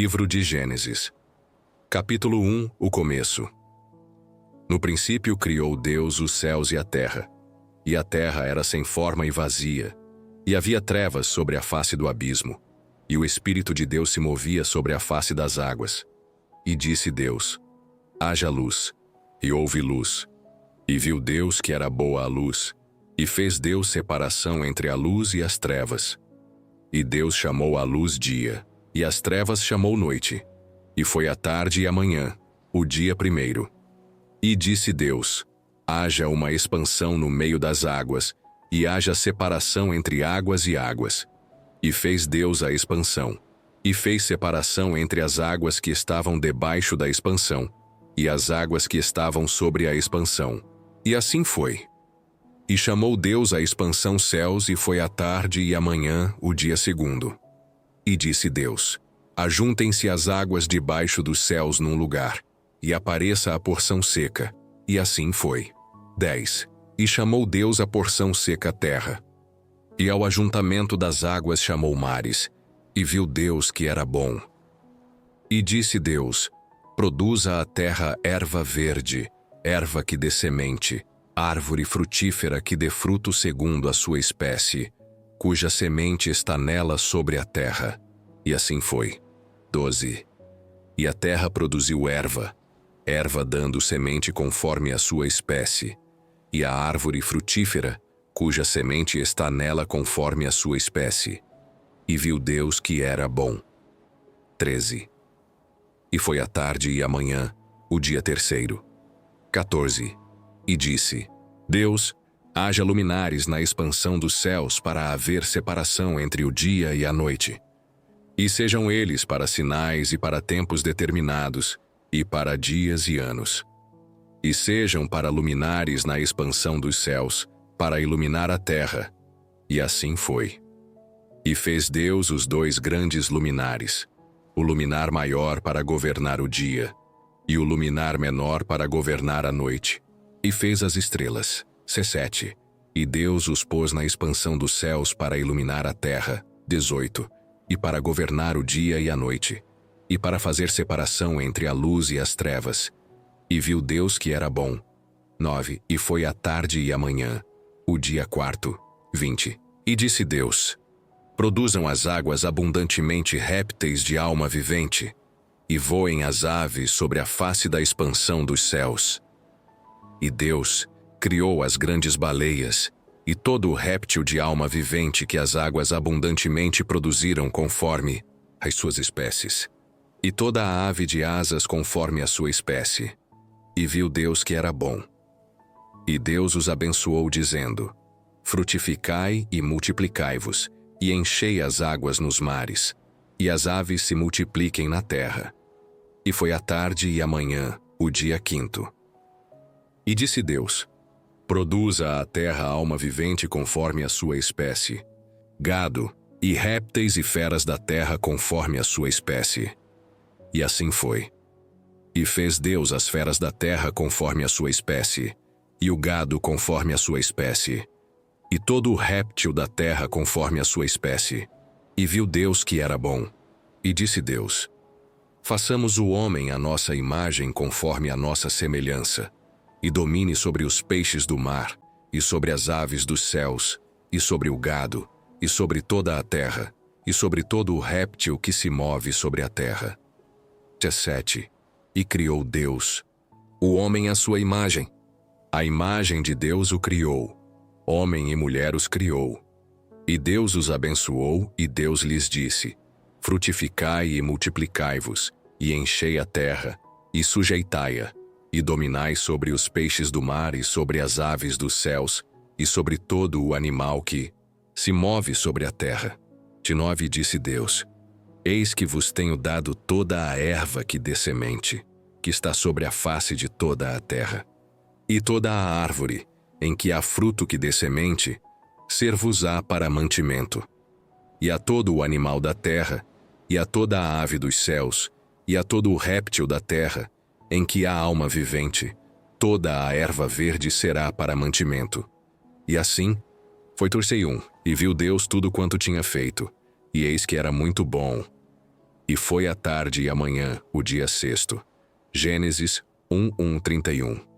Livro de Gênesis. Capítulo 1. O começo. No princípio criou Deus os céus e a terra era sem forma e vazia, e havia trevas sobre a face do abismo, e o Espírito de Deus se movia sobre a face das águas. E disse Deus: haja luz, e houve luz. E viu Deus que era boa a luz, e fez Deus separação entre a luz e as trevas. E Deus chamou a luz dia, e as trevas chamou noite. E foi a tarde e a manhã, o dia primeiro. E disse Deus: haja uma expansão no meio das águas, e haja separação entre águas e águas. E fez Deus a expansão, e fez separação entre as águas que estavam debaixo da expansão, e as águas que estavam sobre a expansão. E assim foi. E chamou Deus a expansão céus, e foi a tarde e a manhã, o dia segundo. E disse Deus: ajuntem-se as águas debaixo dos céus num lugar, e apareça a porção seca. E assim foi. 10. E chamou Deus a porção seca terra. E ao ajuntamento das águas chamou mares, e viu Deus que era bom. E disse Deus: produza a terra erva verde, erva que dê semente, árvore frutífera que dê fruto segundo a sua espécie, cuja semente está nela sobre a terra. E assim foi. 12. E a terra produziu erva, erva dando semente conforme a sua espécie, e a árvore frutífera, cuja semente está nela conforme a sua espécie. E viu Deus que era bom. 13. E foi a tarde e a manhã, o dia terceiro. 14. E disse: Deus, haja luminares na expansão dos céus para haver separação entre o dia e a noite. E sejam eles para sinais e para tempos determinados, e para dias e anos. E sejam para luminares na expansão dos céus, para iluminar a terra. E assim foi. E fez Deus os dois grandes luminares, o luminar maior para governar o dia, e o luminar menor para governar a noite. E fez as estrelas. 17. E Deus os pôs na expansão dos céus para iluminar a terra. 18. E para governar o dia e a noite, e para fazer separação entre a luz e as trevas. E viu Deus que era bom. 9. E foi a tarde e a manhã, o dia quarto. 20. E disse Deus: produzam as águas abundantemente répteis de alma vivente, e voem as aves sobre a face da expansão dos céus. E Deus criou as grandes baleias, e todo o réptil de alma vivente que as águas abundantemente produziram conforme as suas espécies, e toda a ave de asas conforme a sua espécie. E viu Deus que era bom. E Deus os abençoou dizendo: frutificai e multiplicai-vos, e enchei as águas nos mares, e as aves se multipliquem na terra. E foi a tarde e a manhã, o dia quinto. E disse Deus: produza a terra alma vivente conforme a sua espécie, gado, e répteis e feras da terra conforme a sua espécie. E assim foi. E fez Deus as feras da terra conforme a sua espécie, e o gado conforme a sua espécie, e todo o réptil da terra conforme a sua espécie. E viu Deus que era bom. E disse Deus: façamos o homem à nossa imagem conforme a nossa semelhança, e domine sobre os peixes do mar, e sobre as aves dos céus, e sobre o gado, e sobre toda a terra, e sobre todo o réptil que se move sobre a terra. 17. E criou Deus o homem à sua imagem. A imagem de Deus o criou. Homem e mulher os criou. E Deus os abençoou, e Deus lhes disse: frutificai e multiplicai-vos, e enchei a terra, e sujeitai-a, e dominai sobre os peixes do mar e sobre as aves dos céus, e sobre todo o animal que se move sobre a terra. 19. Disse Deus: eis que vos tenho dado toda a erva que dê semente, que está sobre a face de toda a terra, e toda a árvore, em que há fruto que dê semente, ser-vos-á para mantimento. E a todo o animal da terra, e a toda a ave dos céus, e a todo o réptil da terra, em que há alma vivente, toda a erva verde será para mantimento. E assim foi. 31. E viu Deus tudo quanto tinha feito, e eis que era muito bom. E foi a tarde e a manhã, o dia sexto. Gênesis 1:31.